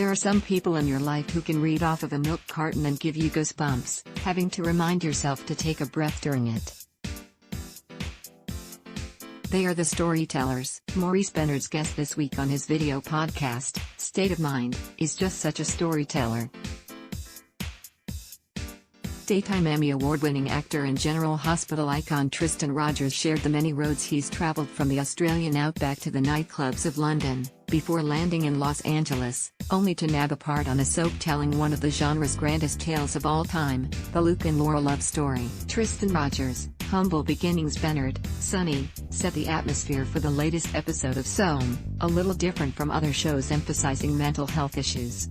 There are some people in your life who can read off of a milk carton and give you goosebumps, having to remind yourself to take a breath during it. They are the storytellers. Maurice Benard's guest this week on his video podcast, State of Mind, is just such a storyteller. Daytime Emmy Award-winning actor and General Hospital icon Tristan Rogers shared the many roads he's traveled from the Australian outback to the nightclubs of London, before landing in Los Angeles, only to nab a part on a soap telling one of the genre's grandest tales of all time, the Luke and Laura love story. Tristan Rogers, humble beginnings. Benard, sunny, set the atmosphere for the latest episode of SOM, a little different from other shows emphasizing mental health issues.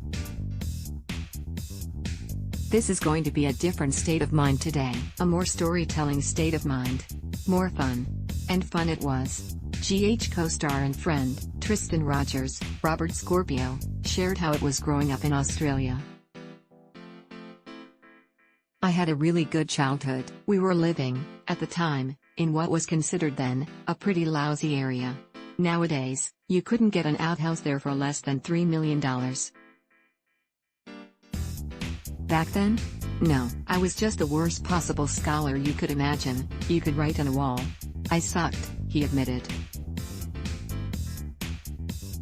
This is going to be a different state of mind today. A more storytelling state of mind. More fun. And fun it was. GH co-star and friend, Tristan Rogers, Robert Scorpio, shared how it was growing up in Australia. I had a really good childhood. We were living, at the time, in what was considered then, a pretty lousy area. Nowadays, you couldn't get an outhouse there for less than $3 million. Back then? No, I was just the worst possible scholar you could imagine. You could write on a wall. I sucked, he admitted.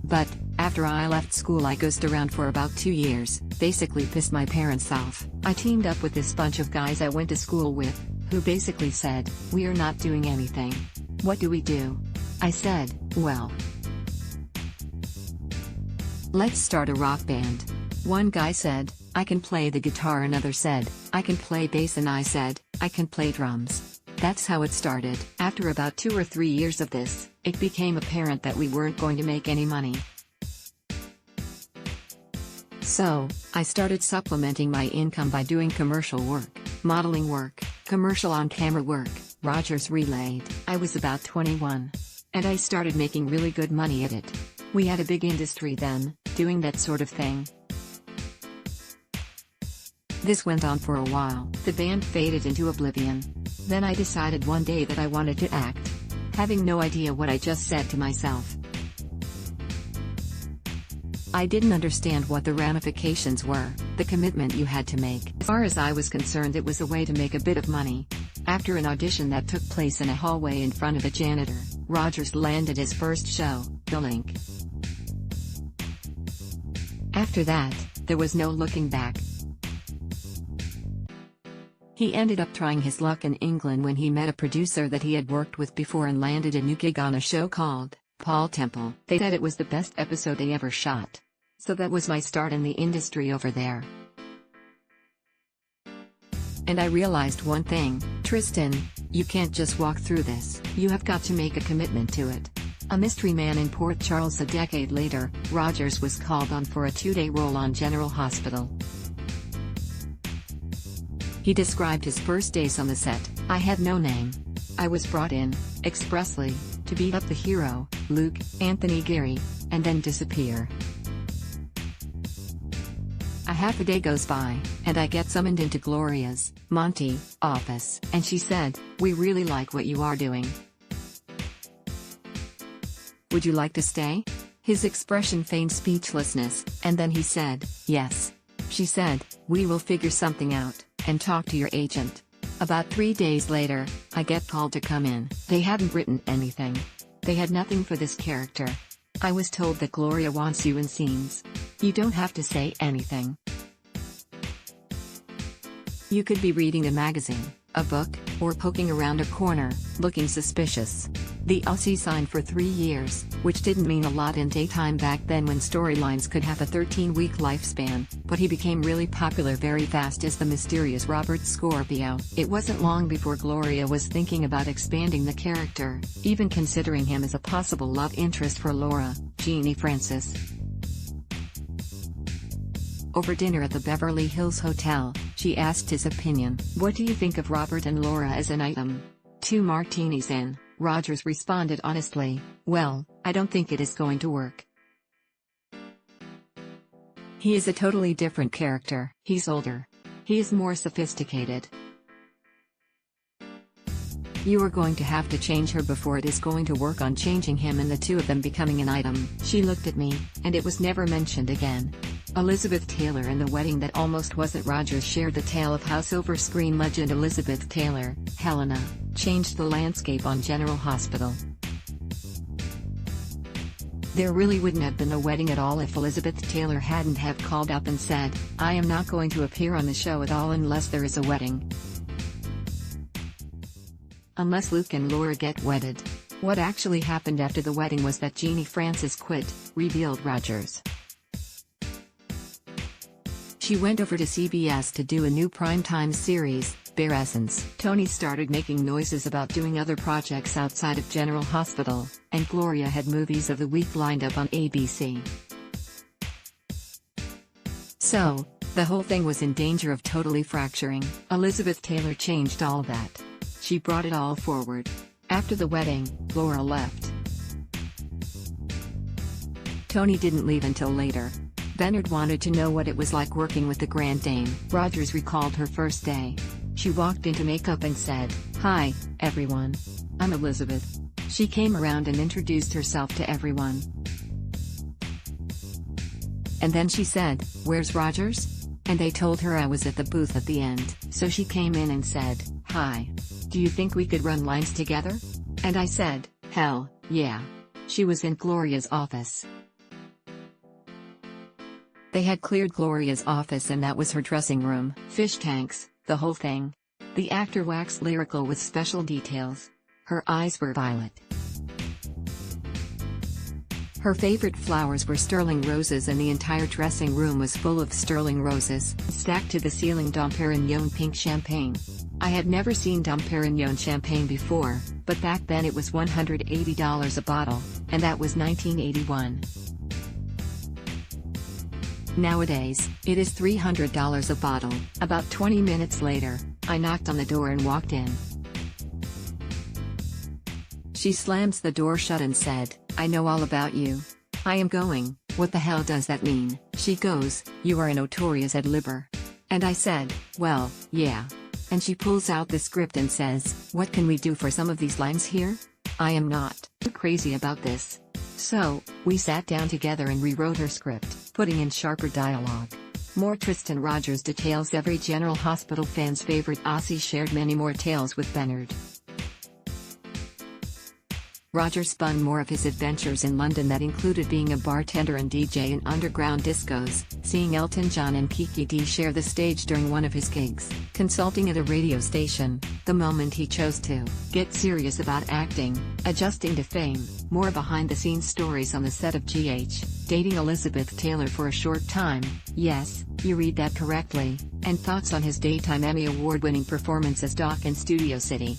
But, after I left school I goosed around for about 2 years, basically pissed my parents off. I teamed up with this bunch of guys I went to school with, who basically said, "We are not doing anything. What do we do?" I said, "Well, let's start a rock band." One guy said, "I can play the guitar." Another said, "I can play bass," and I said, "I can play drums." That's how it started. After about 2 or 3 years of this, it became apparent that we weren't going to make any money. So, I started supplementing my income by doing commercial work, modeling work, commercial on-camera work, Rogers relayed. I was about 21. And I started making really good money at it. We had a big industry then, doing that sort of thing. This went on for a while. The band faded into oblivion. Then I decided one day that I wanted to act. Having no idea what I just said to myself. I didn't understand what the ramifications were, the commitment you had to make. As far as I was concerned, it was a way to make a bit of money. After an audition that took place in a hallway in front of a janitor, Rogers landed his first show, The Link. After that, there was no looking back. He ended up trying his luck in England when he met a producer that he had worked with before and landed a new gig on a show called Paul Temple. They said it was the best episode they ever shot. So that was my start in the industry over there. And I realized one thing, Tristan, you can't just walk through this. You have got to make a commitment to it. A mystery man in Port Charles. A decade later, Rogers was called on for a 2-day role on General Hospital. He described his first days on the set. "I had no name. I was brought in, expressly, to beat up the hero, Luke, Anthony Geary, and then disappear. A half a day goes by, and I get summoned into Gloria's, Monty, office, and she said, 'We really like what you are doing. Would you like to stay?' His expression feigned speechlessness, and then he said, 'Yes.' She said, 'We will figure something out, and talk to your agent.' About 3 days later, I get called to come in. They hadn't written anything. They had nothing for this character. I was told that Gloria wants you in scenes. You don't have to say anything. You could be reading a magazine, a book, or poking around a corner, looking suspicious." The Aussie signed for 3 years, which didn't mean a lot in daytime back then when storylines could have a 13-week lifespan, but he became really popular very fast as the mysterious Robert Scorpio. It wasn't long before Gloria was thinking about expanding the character, even considering him as a possible love interest for Laura, Jeannie Francis. Over dinner at the Beverly Hills Hotel, she asked his opinion. "What do you think of Robert and Laura as an item?" 2 martinis in, Rogers responded honestly, "Well, I don't think it is going to work. He is a totally different character. He's older. He is more sophisticated. You are going to have to change her before it is going to work on changing him and the two of them becoming an item." She looked at me, and it was never mentioned again. Elizabeth Taylor and the wedding that almost wasn't. Rogers shared the tale of how silver-screen legend Elizabeth Taylor, Helena, changed the landscape on General Hospital. There really wouldn't have been a wedding at all if Elizabeth Taylor hadn't have called up and said, "I am not going to appear on the show at all unless there is a wedding. Unless Luke and Laura get wedded." What actually happened after the wedding was that Jeannie Francis quit, revealed Rogers. She went over to CBS to do a new primetime series, Bare Essence. Tony started making noises about doing other projects outside of General Hospital, and Gloria had movies of the week lined up on ABC. So, the whole thing was in danger of totally fracturing. Elizabeth Taylor changed all that. She brought it all forward. After the wedding, Laura left. Tony didn't leave until later. Benard wanted to know what it was like working with the Grand Dame. Rogers recalled her first day. She walked into makeup and said, "Hi, everyone. I'm Elizabeth." She came around and introduced herself to everyone. And then she said, "Where's Rogers?" And they told her I was at the booth at the end. So she came in and said, "Hi. Do you think we could run lines together?" And I said, "Hell, yeah." She was in Gloria's office. They had cleared Gloria's office and that was her dressing room. Fish tanks, the whole thing. The actor waxed lyrical with special details. Her eyes were violet. Her favorite flowers were sterling roses and the entire dressing room was full of sterling roses, stacked to the ceiling. Dom Perignon pink champagne. I had never seen Dom Perignon champagne before, but back then it was $180 a bottle, and that was 1981. Nowadays, it is $300 a bottle. About 20 minutes later, I knocked on the door and walked in. She slams the door shut and said, "I know all about you." I am going, "What the hell does that mean?" She goes, "You are a notorious ad libber." And I said, "Well, yeah." And she pulls out the script and says, "What can we do for some of these lines here? I am not too crazy about this." So, we sat down together and rewrote her script, putting in sharper dialogue. More Tristan Rogers details. Every General Hospital fan's favorite Aussie shared many more tales with Benard. Rogers spun more of his adventures in London that included being a bartender and DJ in underground discos, seeing Elton John and Kiki Dee share the stage during one of his gigs, consulting at a radio station, the moment he chose to get serious about acting, adjusting to fame, more behind-the-scenes stories on the set of GH, dating Elizabeth Taylor for a short time, yes, you read that correctly, and thoughts on his daytime Emmy Award-winning performance as Doc in Studio City.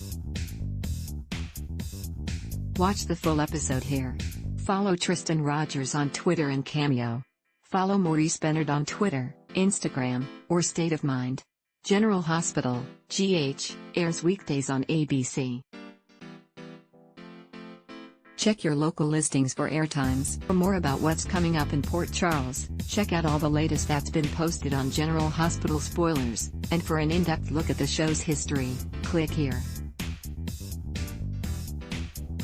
Watch the full episode here. Follow Tristan Rogers on Twitter and Cameo. Follow Maurice Benard on Twitter, Instagram, or State of Mind. General Hospital, GH, airs weekdays on ABC. Check your local listings for airtimes. For more about what's coming up in Port Charles, check out all the latest that's been posted on General Hospital Spoilers, and for an in-depth look at the show's history, click here.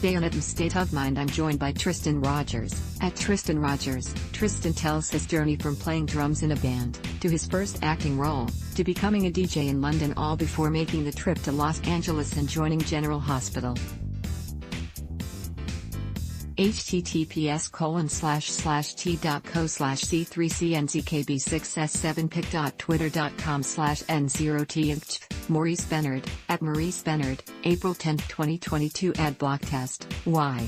Today on State of Mind I'm joined by Tristan Rogers. At Tristan Rogers, Tristan tells his journey from playing drums in a band, to his first acting role, to becoming a DJ in London, all before making the trip to Los Angeles and joining General Hospital. https://t.co/c3cnckb6s7pic.twitter.com/n0th Maurice Benard, at Maurice Benard, April 10, 2022. Ad block test. Why?